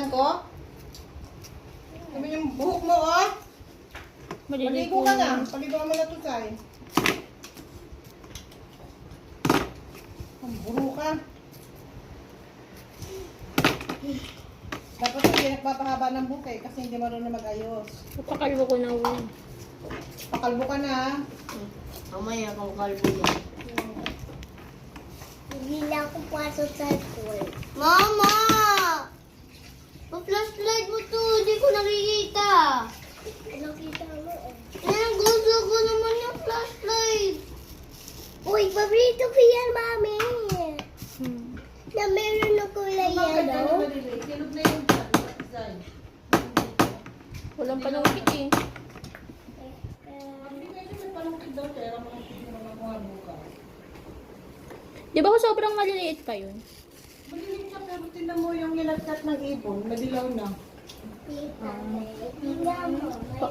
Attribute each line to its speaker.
Speaker 1: Pinagalitan ko? Sabi yung buhok mo, oh. Paligo ka na. Paligo ka mo na to, Sai. Ang buro ka. Dapat hindi nagpapahaba ng buhok eh, kasi hindi marunong mag-ayos.
Speaker 2: Pakalbo ko na uwi.
Speaker 1: Pakalbo ka na.
Speaker 2: Mamaya akong kalbo yan.
Speaker 3: Hindi na ako pasok sa school. Mama! Pa-flashlight mo to, hindi ko nakikita. Nakita mo eh. Gusto ko naman yung flashlight. Uy, paborito ko yan, mami. Na meron na kulay yellow.
Speaker 1: Silog na yung Sai.
Speaker 2: Walang panungkit eh.
Speaker 1: Hindi pwede may palungkit daw, pero malungkit mo naman kung ano ka.
Speaker 2: Di ba ko sobrang maliliit pa yun?
Speaker 1: Malilim ka, pero tingnan mo yung nilagtat ng ibon, madilaw na.
Speaker 3: Tingnan mo.